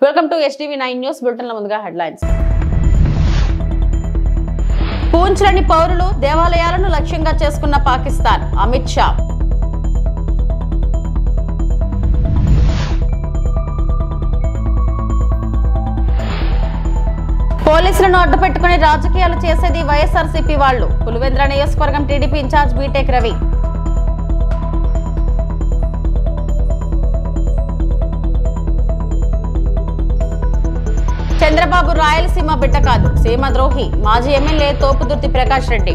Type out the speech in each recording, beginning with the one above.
Welcome to HTV9 news bulletin లో ముందుగా headlines. పూంచ్లోని పౌరులు దేవాలయాలను లక్ష్యంగా చేసుకున్న పాకిస్తాన్ అమిత్ షా. పోలీసులను అడ్డుపెట్టుకుని రాజకీయాలు చేసేది వైఎస్ఆర్సీపీ వాళ్లు. పులివెందుల నియోజకవర్గం టీడీపీ ఇన్ఛార్జ్ బీటెక్ రవి. చంద్రబాబు రాయలసీమ బిడ్డ కాదు, సీమ ద్రోహి. మాజీ ఎమ్మెల్యే తోపుదుర్తి ప్రకాష్ రెడ్డి.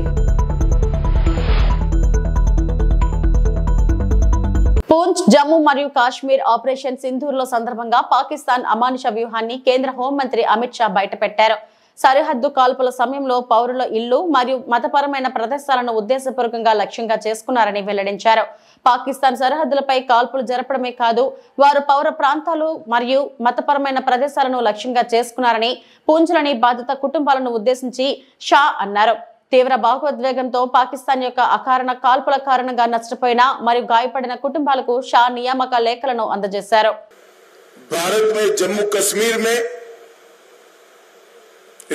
పూంచ్, జమ్మూ మరియు కాశ్మీర్ ఆపరేషన్ సింధూర్ లో సందర్భంగా పాకిస్తాన్ అమానుష వ్యూహాన్ని కేంద్ర హోంమంత్రి అమిత్ షా బయటపెట్టారు. సరిహద్దు కాల్పుల సమయంలో పౌరుల ఇళ్లు మరియు మతపరమైన ప్రదేశాలను ఉద్దేశపూర్వకంగా లక్ష్యంగా చేసుకున్నారని వెల్లడించారు. పాకిస్తాన్ సరిహద్దులపై కాల్పులు జరపడమే కాదు, వారు పౌర ప్రాంతాలు మరియు మతపరమైన ప్రదేశాలను లక్ష్యంగా చేసుకున్నారని పూంచ్లోని బాధిత కుటుంబాలను ఉద్దేశించి షా అన్నారు. తీవ్ర భావోద్వేగంతో పాకిస్తాన్ యొక్క అకారణ కాల్పుల కారణంగా నష్టపోయిన మరియు గాయపడిన కుటుంబాలకు షా నియామక లేఖలను అందజేశారు. भारत में जम्मू कश्मीर में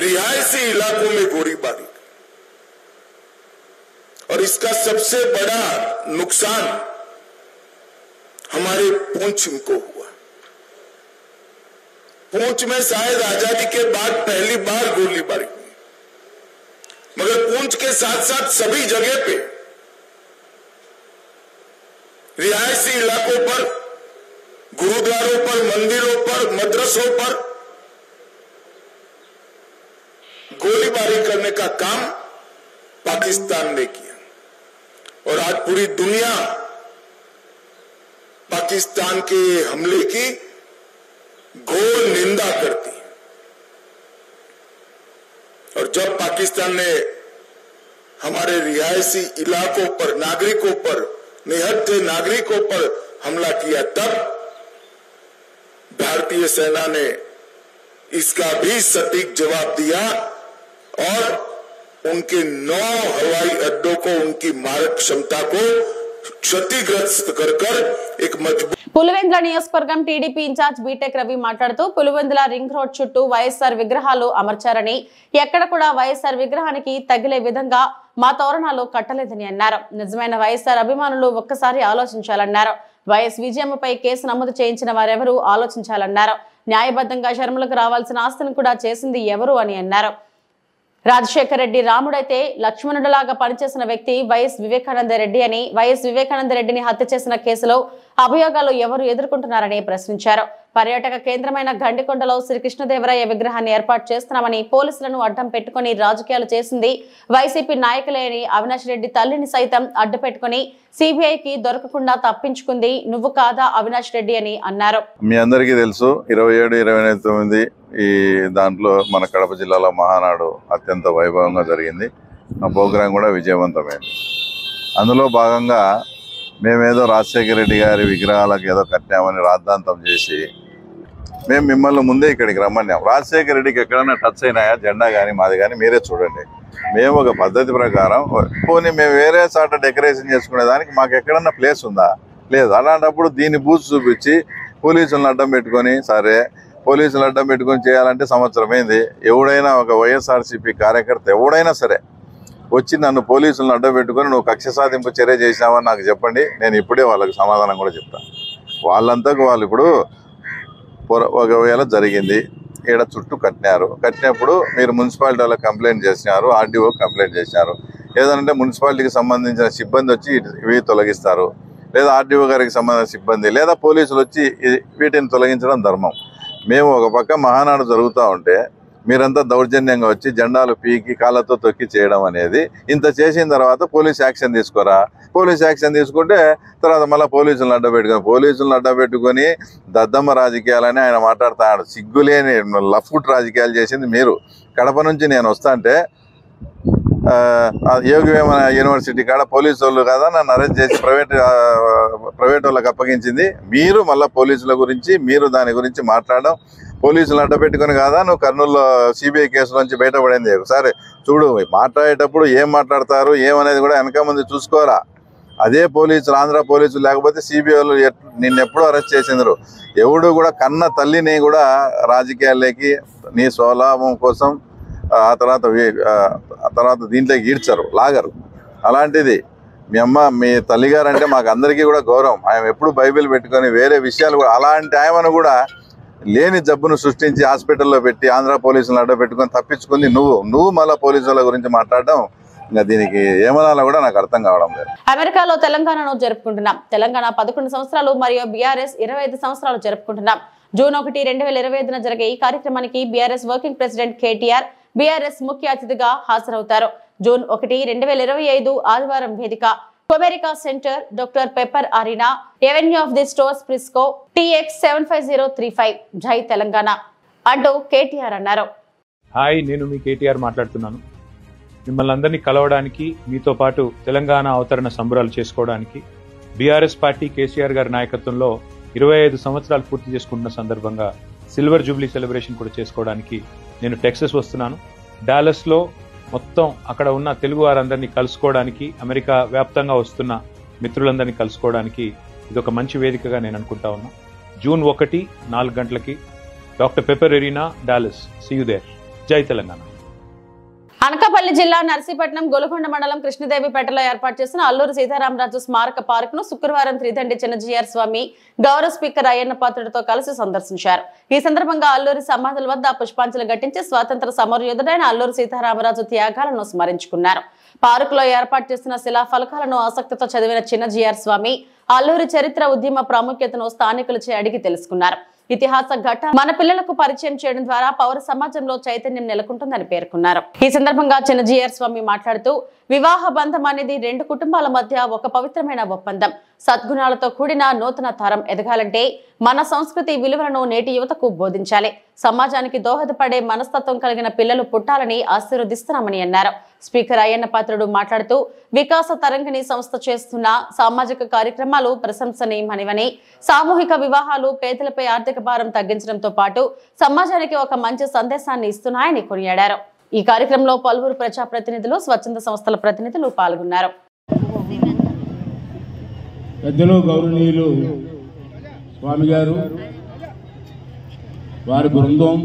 रिहायशी इलाकों में गोलीबारी और इसका सबसे बड़ा नुकसान हमारे पूंछ को हुआ. पूंछ में शायद आजादी के बाद पहली बार गोलीबारी हुई, मगर पूंछ के साथ साथ सभी जगह पे रिहायशी इलाकों पर, गुरुद्वारों पर, मंदिरों पर, मदरसों पर गोलीबारी करने का काम पाकिस्तान ने किया और आज पूरी दुनिया पाकिस्तान के हमले की घोर निंदा करती है. और जब पाकिस्तान ने हमारे रिहायशी इलाकों पर, नागरिकों पर, निहत्थे नागरिकों पर हमला किया, तब भारतीय सेना ने इसका भी सटीक जवाब दिया और उनके 9 हवाई अड्डों को, उनकी मारक क्षमता को क्षतिग्रस्त कर एक मजबूत. పులివెందుల నియోజకవర్గం టీడీపీ ఇన్ఛార్జ్ బీటెక్ రవి మాట్లాడుతూ పులివెందుల రింగ్ రోడ్ చుట్టూ వైఎస్ఆర్ విగ్రహాలు అమర్చారని, ఎక్కడ కూడా వైఎస్ఆర్ విగ్రహానికి తగిలే విధంగా మా తోరణాలు కట్టలేదని అన్నారు. నిజమైన వైఎస్ఆర్ అభిమానులు ఒక్కసారి ఆలోచించాలన్నారు. వైఎస్ విజయమ్మపై కేసు నమోదు చేయించిన వారెవరూ ఆలోచించాలన్నారు. న్యాయబద్ధంగా శర్మలకు రావాల్సిన ఆస్తిని కూడా చేసింది ఎవరు అని అన్నారు. రాజశేఖర రెడ్డి రాముడైతే లక్ష్మణుడిలాగా పనిచేసిన వ్యక్తి వైఎస్ వివేకానంద రెడ్డి అని, వైఎస్ వివేకానంద రెడ్డిని హత్య చేసిన కేసులో అభియోగాలు ఎవరు ఎదుర్కొంటున్నారని ప్రశ్నించారు. పర్యాటక కేంద్రమైన గండికొండలో శ్రీకృష్ణదేవరాయ విగ్రహాన్ని ఏర్పాటు చేస్తున్నామని పోలీసులను అడ్డం పెట్టుకుని రాజకీయాలు చేసింది వైసీపీ నాయకులే అని, అవినాష్ రెడ్డి తల్లిని సైతం అడ్డు పెట్టుకుని సిబిఐకి దొరకకుండా తప్పించుకుంది నువ్వు కాదా అవినాష్ రెడ్డి అని అన్నారు. మీ అందరికీ తెలుసు, 27, 29 ఈ దాంట్లో మన కడప జిల్లాలో మహానాడు అత్యంత వైభవంగా జరిగింది. ఆ ప్రోగ్రాం కూడా విజయవంతమైంది. అందులో భాగంగా మేమేదో రాజశేఖర రెడ్డి గారి విగ్రహాలకు ఏదో కట్టామని రాద్ధాంతం చేసి మేము మిమ్మల్ని ముందే ఇక్కడికి రమ్మన్నాం. రాజశేఖర రెడ్డికి ఎక్కడైనా టచ్ అయినాయా జెండా కానీ మాది కానీ మీరే చూడండి. మేము ఒక పద్ధతి ప్రకారం పోనీ మేము వేరే చోట డెకరేషన్ చేసుకునే దానికి మాకు ఎక్కడన్నా ప్లేస్ ఉందా? లేదు. అలాంటప్పుడు దీన్ని బూత్ చూపించి పోలీసులను అడ్డం పెట్టుకొని, సరే పోలీసులు అడ్డం పెట్టుకొని చేయాలంటే సంవత్సరం అయింది. ఎవడైనా ఒక వైఎస్ఆర్సీపీ కార్యకర్త ఎవడైనా సరే వచ్చి నన్ను పోలీసులను అడ్డం పెట్టుకొని నువ్వు కక్ష సాధింపు చర్య చేసినావని నాకు చెప్పండి, నేను ఇప్పుడే వాళ్ళకి సమాధానం కూడా చెప్తాను. వాళ్ళంతకు వాళ్ళు ఇప్పుడు ఒకవేళ జరిగింది, ఈడ చుట్టూ కట్టినప్పుడు మీరు మున్సిపాలిటీ వాళ్ళకి కంప్లైంట్ చేసినారు, ఆర్డీఓ కంప్లైంట్ చేసినారు. ఏదంటే మున్సిపాలిటీకి సంబంధించిన సిబ్బంది వచ్చి ఇవి తొలగిస్తారు, లేదా ఆర్డీఓ గారికి సంబంధించిన సిబ్బంది, లేదా పోలీసులు వచ్చి వీటిని తొలగించడం ధర్మం. మేము ఒక పక్క మహానాడు జరుగుతూ ఉంటే మీరంతా దౌర్జన్యంగా వచ్చి జెండాలు పీకి కాళ్ళతో తొక్కి చేయడం అనేది, ఇంత చేసిన తర్వాత పోలీస్ యాక్షన్ తీసుకోరా? పోలీస్ యాక్షన్ తీసుకుంటే తర్వాత మళ్ళీ పోలీసులను అడ్డబెట్టుకొని దద్దమ్మ రాజకీయాలని ఆయన మాట్లాడుతున్నాడు. సిగ్గులేని లఫ్ట్ రాజకీయాలు చేసింది మీరు. కడప నుంచి నేను వస్తా అంటే యోగివేమ యూనివర్సిటీ కాడ పోలీసు వాళ్ళు కదా నన్ను అరెస్ట్ చేసి ప్రైవేట్ వాళ్ళకి అప్పగించింది మీరు. మళ్ళీ పోలీసుల గురించి మీరు దాని గురించి మాట్లాడడం, పోలీసులు అడ్డపెట్టుకుని కాదా నువ్వు కర్నూలులో సిబిఐ కేసు నుంచి బయటపడింది. ఒకసారి చూడు, మాట్లాడేటప్పుడు ఏం మాట్లాడతారు ఏమనేది కూడా వెనక ముందు చూసుకోరా. అదే పోలీసులు, ఆంధ్ర పోలీసులు లేకపోతే సిబిఐలు నిన్నెప్పుడు అరెస్ట్ చేసిండ్రు. ఎవడు కూడా కన్న తల్లిని కూడా రాజకీయాల్లోకి నీ స్వలాభం కోసం ఆ తర్వాత దీంట్లోకి ఈడ్చరు, లాగరు. అలాంటిది మీ అమ్మ, మీ తల్లిగారు అంటే మాకు అందరికీ కూడా గౌరవం. ఆయన ఎప్పుడు బైబిల్ పెట్టుకొని వేరే విషయాలు కూడా, అలాంటి ఆయనను కూడా లేని జబ్బును సృష్టించి హాస్పిటల్లో పెట్టి ఆంధ్ర పోలీసులను అడ్డ పెట్టుకొని తప్పించుకుంది నువ్వు మళ్ళీ పోలీసుల గురించి మాట్లాడడం, ఇంకా దీనికి ఏమనాలో కూడా నాకు అర్థం కావడం లేదు. అమెరికాలో తెలంగాణను జరుపుకుంటున్నాం. తెలంగాణ 11 సంవత్సరాలు మరియు బీఆర్ఎస్ 25 సంవత్సరాలు జరుపుకుంటున్నాం. జూన్ 1, 2025 జరిగే ఈ కార్యక్రమానికి BRS working president KTR BRS ముఖ్య అతిథిగా హాజరవుతారు. జూన్ 1, 2025 ఆదివారం వేదిక Comerica Center, Doctor Pepper Arena, Avenue of the Stores, Frisco, TX 75035. జై తెలంగాణ అంటూ కేటీఆర్ అన్నారు. హాయ్, నేను మీ కేటీఆర్ మాట్లాడుతున్నాను. మిమ్మల్ని అందరినీ కలవడానికి, మీతో పాటు తెలంగాణ అవతరణ సంబరాలు చేసుకోవడానికి, బీఆర్ఎస్ పార్టీ కేసీఆర్ గారి నాయకత్వంలో 25 సంవత్సరాలు పూర్తి చేసుకుంటున్న సందర్భంగా సిల్వర్ జూబ్లీ సెలబ్రేషన్ కూడా చేసుకోవడానికి నేను టెక్సస్ వస్తున్నాను. డాలస్లో మొత్తం అక్కడ ఉన్న తెలుగు వారందరినీ కలుసుకోవడానికి, అమెరికా వ్యాప్తంగా వస్తున్న మిత్రులందరినీ కలుసుకోవడానికి ఇది ఒక మంచి వేదికగా నేను అనుకుంటా ఉన్నా. జూన్ 1, 4 గంటలకి doctor pepper arena, Dallas. See you there. జై తెలంగాణ. అనకాపల్లి జిల్లా నర్సీపట్నం గొలుగొండ మండలం కృష్ణదేవిపేటలో ఏర్పాటు చేసిన అల్లూరి సీతారామరాజు స్మారక పార్క్ ను శుక్రవారం త్రిదండి చిన్నజీఆర్ స్వామి గౌరవ స్పీకర్ అయ్యన్న పాత్రుడితో కలిసి సందర్శించారు. ఈ సందర్భంగా అల్లూరి సమాధుల వద్ద పుష్పాంజలి ఘటించి స్వాతంత్ర సమరయోధుడైన అల్లూరి సీతారామరాజు త్యాగాలను స్మరించుకున్నారు. పార్క్ లో ఏర్పాటు చేసిన శిలా ఫలకాలను ఆసక్తితో చదివిన చిన్నజీఆర్ స్వామి అల్లూరి చరిత్ర, ఉద్యమ ప్రాముఖ్యతను స్థానికులచే అడిగి తెలుసుకున్నారు. ఇతిహాస ఘట్టాలు మన పిల్లలకు పరిచయం చేయడం ద్వారా పౌర సమాజంలో చైతన్యం నెలకొంటుందని పేర్కొన్నారు. ఈ సందర్భంగా చిన్నజీఆర్ స్వామి మాట్లాడుతూ, వివాహ బంధం అనేది 2 కుటుంబాల మధ్య ఒక పవిత్రమైన ఒప్పందం. సద్గుణాలతో కూడిన నూతన తరం ఎదగాలంటే మన సంస్కృతి విలువలను నేటి యువతకు బోధించాలి. సమాజానికి దోహదపడే మనస్తత్వం కలిగిన పిల్లలు పుట్టాలని ఆశీర్వదిస్తున్నామని అన్నారు. స్పీకర్ అయ్యన్న పాత్రుడు మాట్లాడుతూ, వికాస తరంగిణి సంస్థ చేస్తున్న సామాజిక కార్యక్రమాలు ప్రశంసనీయమనివని, సామూహిక వివాహాలు పేదలపై ఆర్థిక భారం తగ్గించడంతో పాటు సమాజానికి ఒక మంచి సందేశాన్ని ఇస్తున్నాయని కొనియాడారు. ఈ కార్యక్రమంలో పలువురు ప్రజాప్రతినిధులు, స్వచ్ఛంద సంస్థల ప్రతినిధులు పాల్గొన్నారు. పెద్దలు గౌరవనీయులు స్వామి గారు, వారి బృందం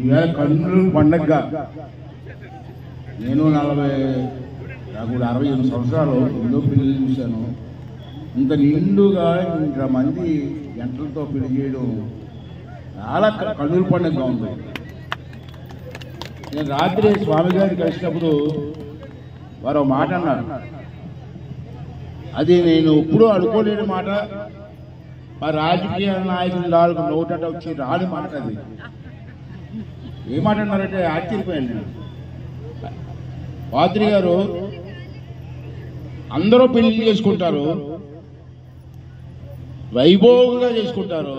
ఈవేళ కన్నుల పండగగా, నేను నాకు 68 సంవత్సరాలు ఎన్నో పెళ్లి చూశాను. ఇంత నిండుగా ఇంతమంది జంటలతో పెళ్లి చేయడం చాలా కన్నుల పండుగగా ఉంది. నేను రాత్రి స్వామి గారిని కలిసినప్పుడు వారు ఒక మాట అన్నారు. అది నేను ఎప్పుడూ అనుకోలేని మాట. మా రాజకీయ నాయకులు 4 నోటట వచ్చి రాని మాట. అది ఏ మాట అన్నారంటే ఆశ్చర్యపోయాను నేను. పాత్రి గారు, అందరూ పెళ్లి చేసుకుంటారు, వైభోగంగా చేసుకుంటారు,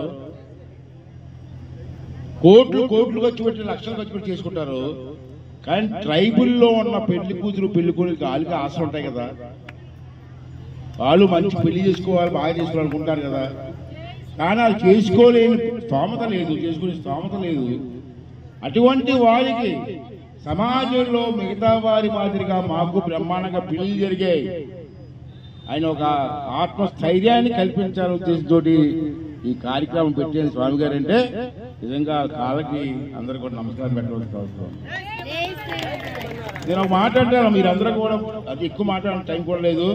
కోట్లు ఖర్చు పెట్టి, లక్షలు ఖర్చు పెట్టి చేసుకుంటారు. కానీ ట్రైబుల్లో ఉన్న పెళ్లి కూతురు, పెళ్లి కొడుకు వాళ్ళకి ఆశలు ఉంటాయి కదా. వాళ్ళు మంచి పెళ్లి చేసుకోవాలి, బాగా చేసుకోవాలనుకుంటారు కదా. కానీ వాళ్ళు చేసుకోలేని స్తోమత లేదు, చేసుకునే స్తోమత లేదు. అటువంటి వారికి సమాజంలో మిగతా వారి మాదిరిగా మాకు బ్రహ్మాండంగా పెళ్లి జరిగాయి. ఆయన ఒక ఆత్మస్థైర్యాన్ని కల్పించాలని ఉద్దేశంతో ఈ కార్యక్రమం పెట్టిన స్వామి గారు అంటే నిజంగా కాళ్ళకి అందరూ కూడా నమస్కారం పెట్టవలసిన అవసరం. నేను ఒక మాట అంటాను, మీరందరూ కూడా అది ఎక్కువ మాట్లాడే టైం కూడా లేదు.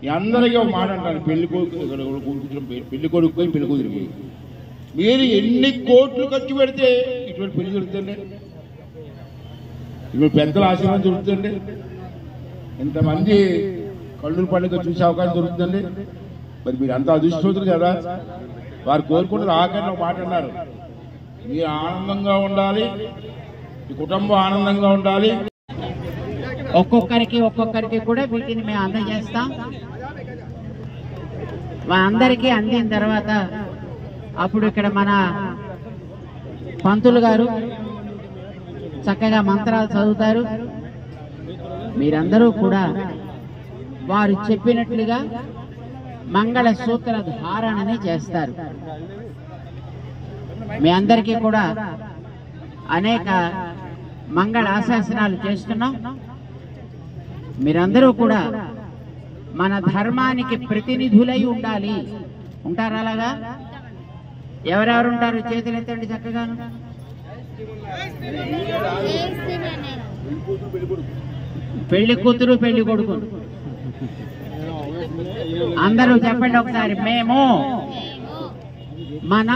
మీ అందరికీ ఒక మాట అంటాను, పెళ్లి కొడుకు పెళ్లి కూతురికి మీరు ఎన్ని కోట్లు ఖర్చు పెడితే ఇటువంటి పెళ్లి దొరుకుతుంది, ఇప్పుడు పెద్దల ఆశీర్వాదం దొరుకుతుంది, ఇంతమంది కళ్ళుల పండుగ చూసే అవకాశం దొరుకుతుంది. మరి మీరు అంత అదృష్టవంతులు కదా. వారు కోరుకుంటారు. ఆఖరిని ఒక మాట అన్నారు, మీరు ఆనందంగా ఉండాలి, మీ కుటుంబం ఆనందంగా ఉండాలి. ఒక్కొక్కరికి కూడా వీటిని మేము అందజేస్తాం. అందరికీ అందిన తర్వాత అప్పుడు ఇక్కడ మన పంతులు గారు చక్కగా మంత్రాలు చదువుతారు. మీరందరూ కూడా వారు చెప్పినట్లుగా మంగళ సూత్ర ధారణని చేస్తారు. మీ అందరికీ కూడా అనేక మంగళ ఆశాసనాలు చేస్తున్నాం. మీరందరూ కూడా మన ధర్మానికి ప్రతినిధులై ఉండాలి. ఉంటారు అలాగా? ఎవరెవరు ఉంటారు? చేతులు ఎత్తండి చక్కగాను. పెళ్లి కూతురు పెళ్లి కొడుకు అందరూ చెప్పండి ఒకసారి. మేము మన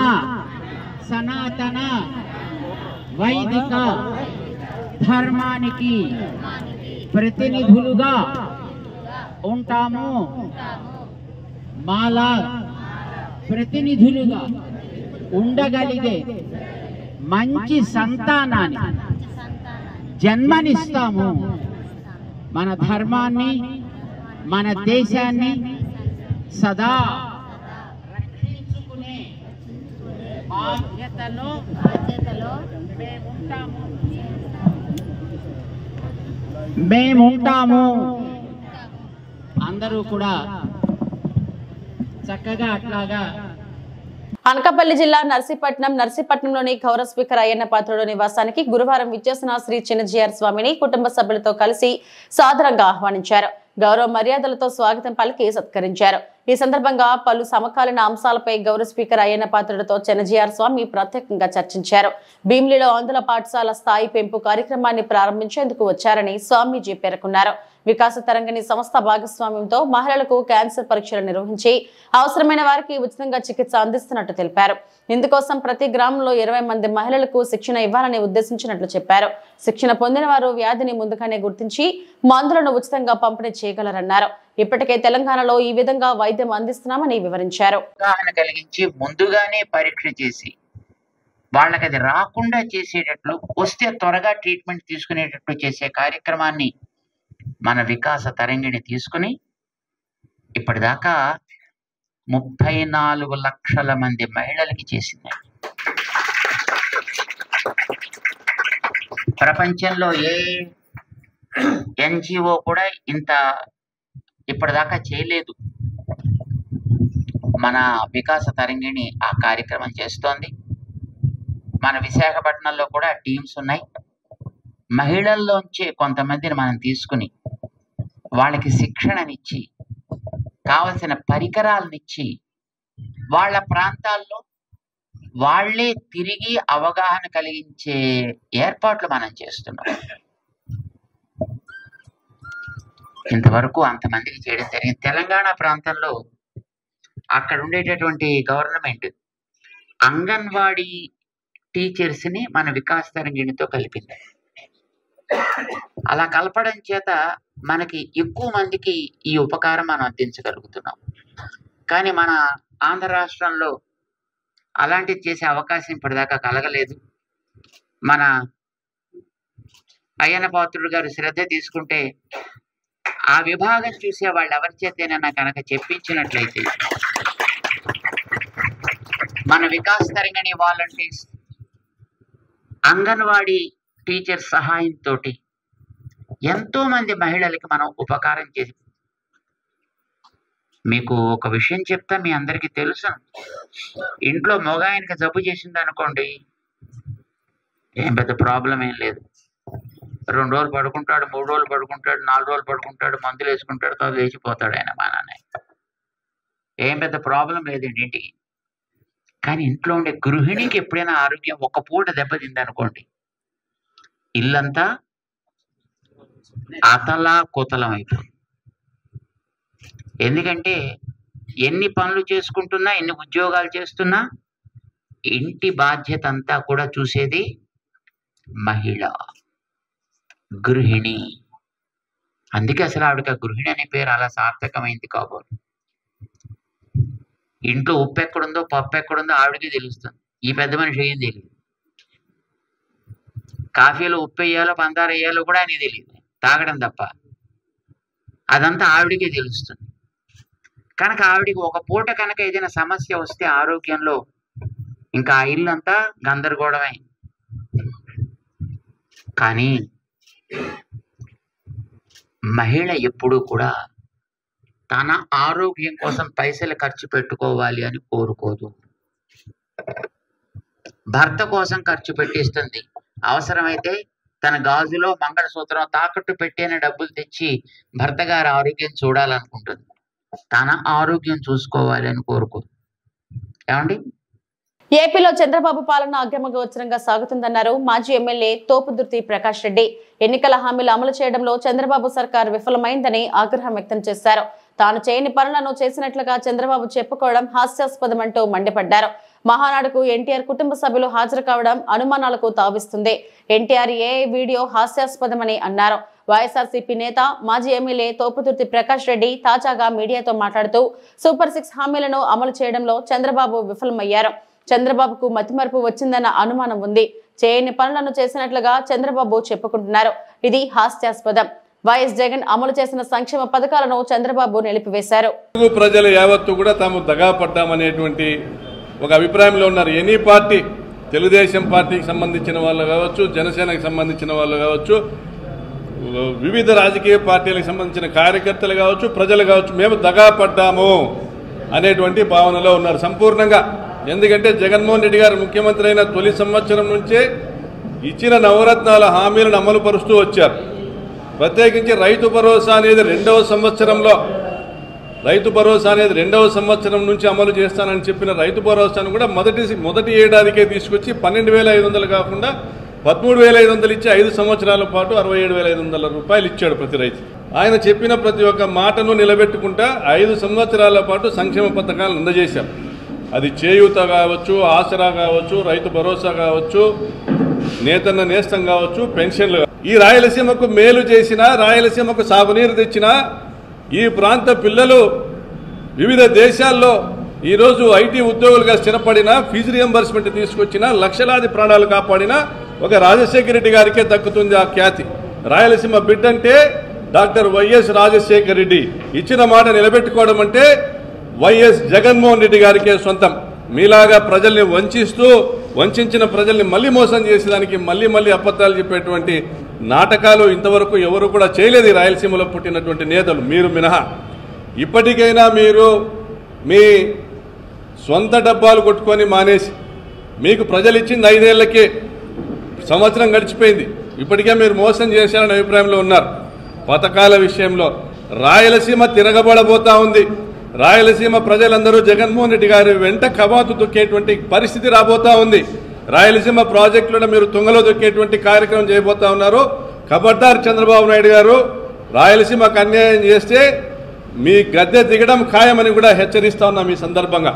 సనాతన వైదిక ధర్మానికి ప్రతినిధులుగా ఉంటాము. మాలా ప్రతినిధులుగా ఉండగలిగే మంచి సంతానాన్ని జన్మనిస్తాము. మన ధర్మాన్ని మన దేశాన్ని సదా రక్షించుకునే బాధ్యతలో మేముంటాము. అందరూ కూడా చక్కగా అట్లాగా. అనకాపల్లి జిల్లా నర్సీపట్నంలోని గౌరవ స్పీకర్ అయ్యన్న పాత్రుడు నివాసానికి గురువారం విచ్చేసిన శ్రీ చిన్నజీఆర్ స్వామిని కుటుంబ సభ్యులతో కలిసి సాదరంగా ఆహ్వానించారు. గౌరవ మర్యాదలతో స్వాగతం పలికి సత్కరించారు. ఈ సందర్భంగా పలు సమకాలీన అంశాలపై గౌరవ స్పీకర్ అయ్యన్న పాత్రుడితో చిన్నజీఆర్ స్వామి ప్రత్యేకంగా చర్చించారు. భీమిలిలో ఆంధ్ర పాఠశాల స్థాయి పెంపు కార్యక్రమాన్ని ప్రారంభించేందుకు వచ్చారని స్వామీజీ పేర్కొన్నారు. వికాస తరంగిణి సంస్థ భాగస్వామ్యంతో మహిళలకు క్యాన్సర్ పరీక్షలు నిర్వహించి అవసరమైన వారికి ఉచితంగా చికిత్స అందిస్తున్నట్టు తెలిపారు. ఇందుకోసం ప్రతి గ్రామంలో 20 మంది మహిళలకు శిక్షణ ఇవ్వాలని ఉద్దేశించినట్లు చెప్పారు. శిక్షణ పొందిన వారు వ్యాధిని ముందుగానే గుర్తించి మందులను ఉచితంగా పంపిణీ చేయగలరన్నారు. ఇప్పటికే తెలంగాణలో ఈ విధంగా వైద్యం అందిస్తున్నామని వివరించారు. అవగాహన కలిగించి ముందుగానే పరీక్ష చేసి వాళ్ళకి అది రాకుండా చేసేటట్లు, వస్తే త్వరగా ట్రీట్మెంట్ తీసుకునేటట్లు చేసే కార్యక్రమాన్ని మన వికాస తరంగిణి తీసుకుని ఇప్పటిదాకా 34 లక్షల మంది మహిళలకి చేసింది. ప్రపంచంలో ఏ ఎన్జిఓ కూడా ఇంత ఇప్పటిదాకా చేయలేదు. మన వికాస తరంగిణి ఆ కార్యక్రమం చేస్తోంది. మన విశాఖపట్నంలో కూడా టీమ్స్ ఉన్నాయి. మహిళల్లోంచే కొంతమందిని మనం తీసుకుని వాళ్ళకి శిక్షణనిచ్చి కావలసిన పరికరాలనిచ్చి వాళ్ళ ప్రాంతాల్లో వాళ్ళే తిరిగి అవగాహన కలిగించే ఏర్పాట్లు మనం చేస్తున్నాం. ఇంతవరకు అంతమందికి చేయడం జరిగింది. తెలంగాణ ప్రాంతంలో అక్కడ ఉండేటటువంటి గవర్నమెంట్ అంగన్వాడీ టీచర్స్ని మన వికాస తరంగిణితో కలిపింది. అలా కలపడం చేత మనకి ఎక్కువ మందికి ఈ ఉపకారం మనం అందించగలుగుతున్నాం. కానీ మన ఆంధ్ర రాష్ట్రంలో అలాంటిది చేసే అవకాశం ఇప్పటిదాకా కలగలేదు. మన అయ్యన్న పాత్రుడు గారు శ్రద్ధ తీసుకుంటే ఆ విభాగం చూసే వాళ్ళు ఎవరి చేతేనన్నా కనుక చెప్పించినట్లయితే మన వికాస తరంగిణి వాలంటీర్స్, అంగన్వాడీ టీచర్ సహాయంతో ఎంతో మంది మహిళలకి మనం ఉపకారం చేసి. మీకు ఒక విషయం చెప్తా, మీ అందరికీ తెలుసు. ఇంట్లో మగాయనకి జబ్బు చేసింది అనుకోండి, ఏం పెద్ద ప్రాబ్లం ఏం లేదు. 2 రోజులు పడుకుంటాడు, 3 రోజులు పడుకుంటాడు, 4 రోజులు పడుకుంటాడు, మందులు వేసుకుంటాడు, తర్వాత లేచిపోతాడు ఆయన మా నాన్న. ఏం పెద్ద ప్రాబ్లం లేదండి ఇంటికి. కానీ ఇంట్లో ఉండే గృహిణికి ఎప్పుడైనా ఆరోగ్యం ఒక్క పూట దెబ్బతింది అనుకోండి, ఇల్లంతా అతలా కుతలం అయిపోతుంది. ఎందుకంటే ఎన్ని పనులు చేసుకుంటున్నా, ఎన్ని ఉద్యోగాలు చేస్తున్నా ఇంటి బాధ్యత అంతా కూడా చూసేది మహిళ, గృహిణి. అందుకే అసలు ఆవిడకి గృహిణి అనే పేరు అలా సార్థకమైంది కాబోలు. ఇంట్లో ఉప్పు ఎక్కడుందో పప్పు ఎక్కడుందో ఆవిడకి తెలుస్తుంది. ఈ పెద్ద మనిషి ఏం తెలియదు. కాఫీలో ఉప్పు వేయాలో పందారు వేయాలో కూడా అని తెలియదు, తాగడం తప్ప. అదంతా ఆవిడికే తెలుస్తుంది. కనుక ఆవిడికి ఒక పూట కనుక ఏదైనా సమస్య వస్తే ఆరోగ్యంలో, ఇంకా ఆ ఇల్లంతా గందరగోళమే. కానీ మహిళ ఎప్పుడూ కూడా తన ఆరోగ్యం కోసం పైసలు ఖర్చు పెట్టుకోవాలి అని కోరుకోదు. భర్త కోసం ఖర్చు పెట్టిస్తుంది. అవసరమైతే తన గాజులో మంగళసూత్రం తాకట్టు పెట్టిన డబ్బులు తెచ్చి భర్త గారి ఆరోగ్యం చూడాలనుకుంటుంది. తన ఆరోగ్యం చూసుకోవాలి అని కోరుకో. ఏమండి? ఏపీలో చంద్రబాబు పాలన అగ్రమగోచరంగా సాగుతుందన్నారు మాజీ ఎమ్మెల్యే తోపుదుర్తి ప్రకాష్ రెడ్డి. ఎన్నికల హామీలు అమలు చేయడంలో చంద్రబాబు సర్కార్ విఫలమైందని ఆగ్రహం వ్యక్తం చేశారు. తాను చేయని పనులను చేసినట్లుగా చంద్రబాబు చెప్పుకోవడం హాస్యాస్పదమంటూ మండిపడ్డారు. మహానాడుకు ఎన్టీఆర్ కుటుంబ సభ్యులు హాజరు కావడం అనుమానాలకు తావిస్తుంది. ఎన్టీఆర్ ఏ వీడియో హాస్యాస్పదమని అన్నారు. వైఎస్ఆర్సీపీ నేత మాజీ ఎమ్మెల్యే తోపుదుర్తి ప్రకాష్ రెడ్డి తాజాగా మీడియాతో మాట్లాడుతూ సూపర్ 6 హామీలను అమలు చేయడంలో చంద్రబాబు విఫలమయ్యారు. చంద్రబాబుకు మతిమరుపు వచ్చిందన్న అనుమానం ఉంది. చేయని పనులను చేసినట్లుగా చంద్రబాబు చెప్పుకుంటున్నారు. ఇది హాస్యాస్పదం. వైఎస్ జగన్ అమలు చేసిన సంక్షేమ పథకాలను చంద్రబాబు నిలిపివేశారు. ప్రజలు యావత్తు కూడా తాము దగాపడ్డామనేటువంటి ఒక అభిప్రాయంలో ఉన్నారు. ఎనీ పార్టీ, తెలుగుదేశం పార్టీకి సంబంధించిన వాళ్ళు కావచ్చు, జనసేనకు సంబంధించిన వాళ్ళు కావచ్చు, వివిధ రాజకీయ పార్టీలకు సంబంధించిన కార్యకర్తలు కావచ్చు, ప్రజలు కావచ్చు, మేము దగాపడ్డాము అనేటువంటి భావనలో ఉన్నారు సంపూర్ణంగా. ఎందుకంటే జగన్మోహన్ రెడ్డి గారు ముఖ్యమంత్రి అయిన తొలి సంవత్సరం నుంచే ఇచ్చిన నవరత్నాల హామీలను అమలు పరుస్తూ వచ్చారు. ప్రత్యేకించి రైతు భరోసా అనేది రెండవ సంవత్సరం నుంచి అమలు చేస్తానని చెప్పిన రైతు భరోసాను కూడా మొదటి ఏడాదికే తీసుకొచ్చి 12,500 కాకుండా 13,500 ఇచ్చి 5 సంవత్సరాల పాటు 67,500 రూపాయలు ఇచ్చాడు ప్రతి రైతు. ఆయన చెప్పిన ప్రతి ఒక్క మాటను నిలబెట్టుకుంటా 5 సంవత్సరాల పాటు సంక్షేమ పథకాలను అందజేశాం. అది చేయూత కావచ్చు, ఆసరా కావచ్చు, రైతు భరోసా కావచ్చు, నేతన్న నేస్తం కావచ్చు, పెన్షన్లు. ఈ రాయలసీమకు మేలు చేసినా, రాయలసీమకు సాగునీరు తెచ్చినా, ఈ ప్రాంత పిల్లలు వివిధ దేశాల్లో ఈరోజు ఐటీ ఉద్యోగులుగా స్థిరపడిన, ఫీజు రియంబర్స్మెంట్ తీసుకొచ్చిన, లక్షలాది ప్రాణాలు కాపాడిన ఒక రాజశేఖర రెడ్డి గారికే దక్కుతుంది ఆ ఖ్యాతి. రాయలసీమ బిడ్డంటే డాక్టర్ వైఎస్ రాజశేఖర రెడ్డి. ఇచ్చిన మాట నిలబెట్టుకోవడం అంటే వైఎస్ జగన్మోహన్ రెడ్డి గారికే సొంతం. మీలాగా ప్రజల్ని వంచిన ప్రజల్ని మళ్ళీ మోసం చేసేదానికి మళ్ళీ అబద్ధాలు చెప్పేటువంటి నాటకాలు ఇంతవరకు ఎవరు కూడా చేయలేదు ఈ రాయలసీమలో పుట్టినటువంటి నేతలు, మీరు మినహా. ఇప్పటికైనా మీరు మీ సొంత డబ్బాలు కొట్టుకొని మానేసి, మీకు ప్రజలు ఇచ్చింది 5 ఏళ్లకే, సంవత్సరం గడిచిపోయింది, ఇప్పటికే మీరు మోసం చేశారనే అభిప్రాయంలో ఉన్నారు. పథకాల విషయంలో రాయలసీమ తిరగబడబోతా ఉంది. రాయలసీమ ప్రజలందరూ జగన్మోహన్ రెడ్డి గారి వెంట కవాతు దొక్కేటువంటి పరిస్థితి రాబోతా ఉంది. రాయలసీమ ప్రాజెక్టులను మీరు తుంగలో దొక్కేటువంటి కార్యక్రమం చేయబోతా ఉన్నారు. ఖబర్దార్ చంద్రబాబు నాయుడు గారు, రాయలసీమకు అన్యాయం చేస్తే మీ గద్దె దిగడం ఖాయమని కూడా హెచ్చరిస్తా ఉన్నాం ఈ సందర్భంగా.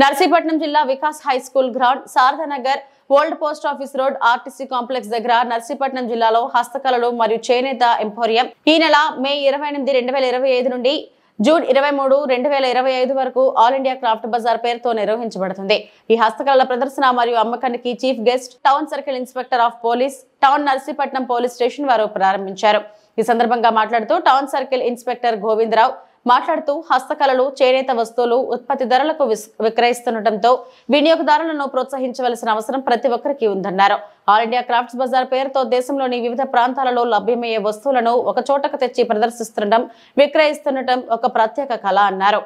నర్సీపట్నం జిల్లా Vikas high school ground, Sharada Nagar, old post office road, RTC complex దగ్గర నర్సీపట్నం జిల్లాలో హస్తకళలు మరియు చేనేత ఎంపోరియం ఈ నెల మే 28, 2025 నుండి జూన్ 23, 2025 వరకు ఆల్ ఇండియా క్రాఫ్ట్ బజార్ పేరుతో నిర్వహించబడుతుంది. ఈ హస్తకళల ప్రదర్శన మరియు అమ్మకానికి chief guest town circle inspector of police, town Narsipatnam police station వారు ప్రారంభించారు. ఈ సందర్భంగా మాట్లాడుతూ టౌన్ సర్కిల్ ఇన్స్పెక్టర్ గోవిందరావు మాట్లాడుతూ హస్తకళలు, చేనేత వస్తువులు ఉత్పత్తి ధరలకు విక్రయిస్తుండటంతో వినియోగదారులను ప్రోత్సహించవలసిన అవసరం ప్రతి ఒక్కరికి ఉందన్నారు. ఆల్ ఇండియా క్రాఫ్ట్స్ బజార్ పేరుతో దేశంలోని వివిధ ప్రాంతాలలో లభ్యమయ్యే వస్తువులను ఒక చోటకు తెచ్చి ప్రదర్శిస్తుండటం, విక్రయిస్తుండటం ఒక ప్రత్యేక కళ అన్నారు.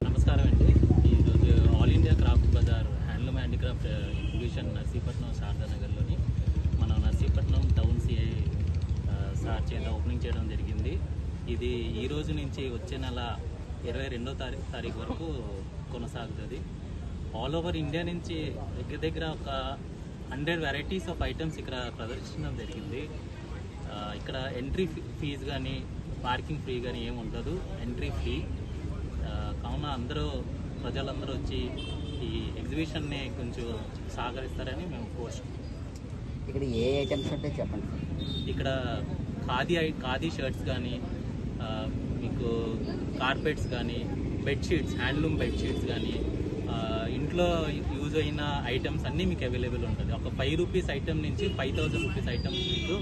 నమస్కారం అండి. ఈరోజు all India craft bazaar handloom handicraft exhibition Narsipatnam శారదానగర్లోని మన నర్సీపట్నం టౌన్ సిఐ సార్ చేత ఓపెనింగ్ చేయడం జరిగింది. ఇది ఈ రోజు నుంచి వచ్చే నెల 22వ తారీఖు వరకు కొనసాగుతుంది. ఆల్ ఓవర్ ఇండియా నుంచి దగ్గర ఒక 100 వెరైటీస్ ఆఫ్ ఐటమ్స్ ఇక్కడ ప్రదర్శించడం జరిగింది. ఇక్కడ ఎంట్రీ ఫీజు కానీ పార్కింగ్ ఫ్రీ కానీ ఏమి ఉండదు, ఎంట్రీ ఫ్రీ. కావున ప్రజలందరూ వచ్చి ఈ ఎగ్జిబిషన్ని కొంచెం సహకరిస్తారని మేము కోరుతున్నాం. ఇక్కడ ఏ ఐటమ్స్ అంటే చెప్పండి. ఇక్కడ ఖాదీ షర్ట్స్ కానీ, మీకు కార్పెట్స్ కానీ, బెడ్షీట్స్, హ్యాండ్లూమ్ బెడ్షీట్స్ కానీ, ఇంట్లో యూజ్ అయిన ఐటమ్స్ అన్నీ మీకు అవైలబుల్ ఉంటుంది. ఒక 5 రూపీస్ ఐటమ్ నుంచి 5000 రూపీస్ ఐటమ్ మీకు.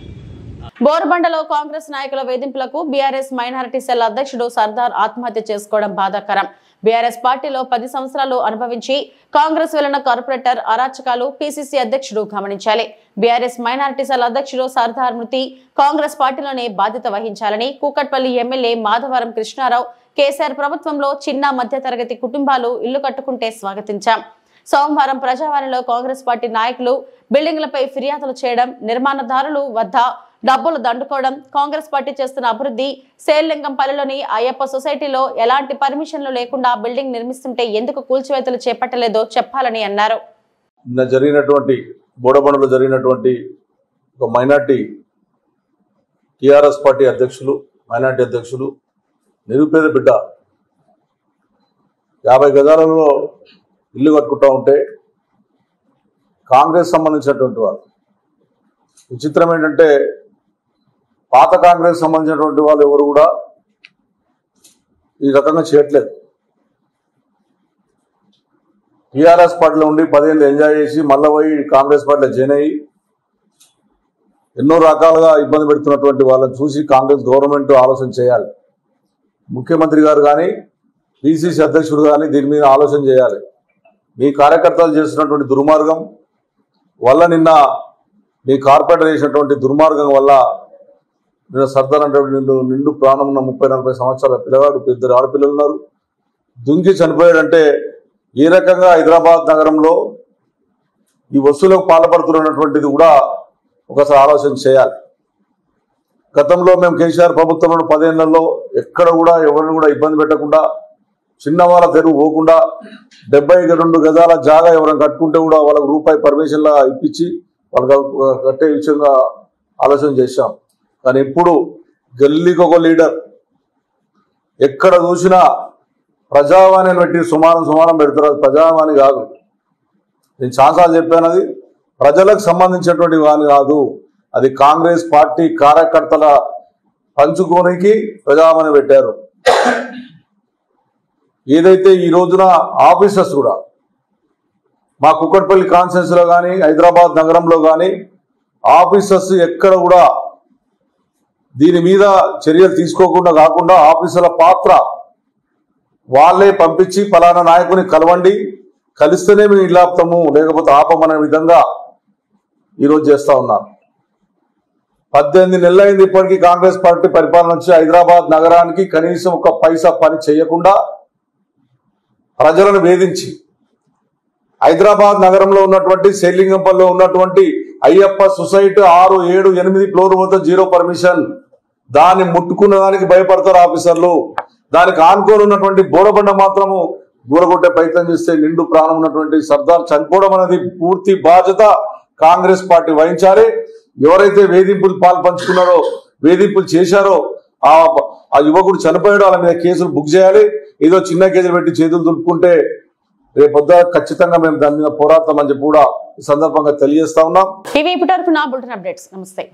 బోర్బండలో కాంగ్రెస్ నాయకుల వేధింపులకు బీఆర్ఎస్ మైనారిటీ సెల్ అధ్యక్షుడు సర్దార్ ఆత్మహత్య చేసుకోవడం బాధాకరం. బీఆర్ఎస్ పార్టీలో 10 సంవత్సరాలు అనుభవించి కాంగ్రెస్ వెళ్లిన కార్పొరేటర్ అరాచకాలు పీసీసీ అధ్యక్షుడు గమనించాలి. బీఆర్ఎస్ మైనారిటీ సెల్ అధ్యక్షుడు సర్దార్ మృతి కాంగ్రెస్ పార్టీలోనే బాధ్యత వహించాలని కూకట్పల్లి ఎమ్మెల్యే మాధవరం కృష్ణారావు కేసీఆర్ ప్రభుత్వంలో చిన్న మధ్య తరగతి కుటుంబాలు ఇల్లు కట్టుకుంటే స్వాగతించాం. సోమవారం ప్రజావాణిలో కాంగ్రెస్ పార్టీ నాయకులు బిల్డింగ్లపై ఫిర్యాదులు చేయడం, నిర్మాణదారులు వద్ద డబ్బులు దండుకోవడం, కాంగ్రెస్ పార్టీ చేస్తున్న అభివృద్ధి, సేల్లింగంపల్లిలోని అయ్యప్ప సొసైటీలో ఎలాంటి పర్మిషన్లు లేకుండా బిల్డింగ్ నిర్మిస్తుంటే ఎందుకు కూల్చివేతలు చేపట్టలేదో చెప్పాలని అన్నారు. బోడబండలో జరిగినటువంటి ఒక మైనార్టీ టీఆర్ఎస్ పార్టీ మైనార్టీ అధ్యక్షులు నిరుపేద బిడ్డ 50 గజాలలో ఇల్లు కట్టుకుంటూ ఉంటే కాంగ్రెస్ సంబంధించినటువంటి వారు, విచిత్రం ఏంటంటే పాత కాంగ్రెస్ సంబంధించినటువంటి వాళ్ళు ఎవరు కూడా ఈ రకంగా చేయట్లేదు. టీఆర్ఎస్ పార్టీలో ఉండి 10 ఏళ్ళు ఎంజాయ్ చేసి మళ్ళీ పోయి కాంగ్రెస్ పార్టీలో జాయిన్ అయ్యి ఎన్నో రకాలుగా ఇబ్బంది పెడుతున్నటువంటి వాళ్ళని చూసి కాంగ్రెస్ గవర్నమెంట్ ఆలోచన చేయాలి. ముఖ్యమంత్రి గారు కానీ పిసిసి అధ్యక్షుడు కానీ దీని మీద ఆలోచన చేయాలి. మీ కార్యకర్తలు చేస్తున్నటువంటి దుర్మార్గం వల్ల, నిన్న మీ కార్పొరేటర్ చేసినటువంటి దుర్మార్గం వల్ల నిన్న సర్దార్ అంటే నిండు ప్రాణం ఉన్న 30-40 సంవత్సరాల పిల్లగాడు, 2 ఆడపిల్లలు ఉన్నారు, దుంకి చనిపోయాడంటే ఏ రకంగా హైదరాబాద్ నగరంలో ఈ వస్తువులకు పాల్పడుతున్నటువంటిది కూడా ఒకసారి ఆలోచన చేయాలి. గతంలో మేము కేసీఆర్ ప్రభుత్వంలో 10 ఏళ్లలో ఎక్కడ కూడా ఎవరిని కూడా ఇబ్బంది పెట్టకుండా, చిన్నవాళ్ళ తెరువు పోకుండా 72 గజాల జాగా ఎవరైనా కట్టుకుంటే కూడా వాళ్ళకు రూపాయి పర్మిషన్లా ఇప్పించి వాళ్ళకి కట్టే విషయంగా ఆలోచన చేశాం. కానీ ఇప్పుడు గల్లీకి ఒక లీడర్, ఎక్కడ చూసినా ప్రజావాణిని పెట్టి సుమారం పెడతారు. అది ప్రజావాణి కాదు, నేను చాలాసార్లు చెప్పాను, అది ప్రజలకు సంబంధించినటువంటి వాణి కాదు, అది కాంగ్రెస్ పార్టీ కార్యకర్తల పంచుకోనికి ప్రజావాణి పెట్టారు. ఏదైతే ఈ రోజున ఆఫీసర్స్ కూడా మా కుక్కట్పల్లి కాన్స్టిట్యున్సీ లో కానీ హైదరాబాద్ నగరంలో కానీ ఆఫీసర్స్ ఎక్కడ కూడా దీని మీద చర్యలు తీసుకోకుండా కాకుండా ఆఫీసర్ల పాత్ర వాళ్ళే పంపించి ఫలానా నాయకుని కలవండి, కలిస్తేనే మేము ఇల్లు ఆపుతాము లేకపోతే ఆపమనే విధంగా ఈరోజు చేస్తా ఉన్నారు. 18 నెలలైంది ఇప్పటికీ కాంగ్రెస్ పార్టీ పరిపాలన వచ్చి హైదరాబాద్ నగరానికి కనీసం ఒక పైసా పని చేయకుండా ప్రజలను వేధించి హైదరాబాద్ నగరంలో ఉన్నటువంటి సేలింగంపల్లిలో ఉన్నటువంటి అయ్యప్ప సొసైటీ 6, 7, 8 ఫ్లోర్ వద్ద 0 పర్మిషన్. దాన్ని ముట్టుకున్న దానికి భయపడతారు ఆఫీసర్లు. దానికి ఆనుకోని ఉన్నటువంటి బోడబండ మాత్రము దూరగొట్టే ప్రయత్నం చేస్తే నిండు ప్రాణం ఉన్నటువంటి సర్దార్ చనిపోవడం అనేది పూర్తి బాధ్యత కాంగ్రెస్ పార్టీ వహించాలి. ఎవరైతే వేధింపులు పాల్పంచుకున్నారో, వేధింపులు చేశారో, ఆ యువకుడు చనిపోయాడో వాళ్ళ మీద కేసులు బుక్ చేయాలి. ఏదో చిన్న కేసులు పెట్టి చేతులు దులుపుకుంటే రేపొద్దు ఖచ్చితంగా మేము దాని మీద పోరాడతామని చెప్పి కూడా ఈ సందర్భంగా తెలియజేస్తా ఉన్నాం. ఇవి ఇప్పటివరకు నా బులెటిన్ అప్డేట్స్. నమస్తే.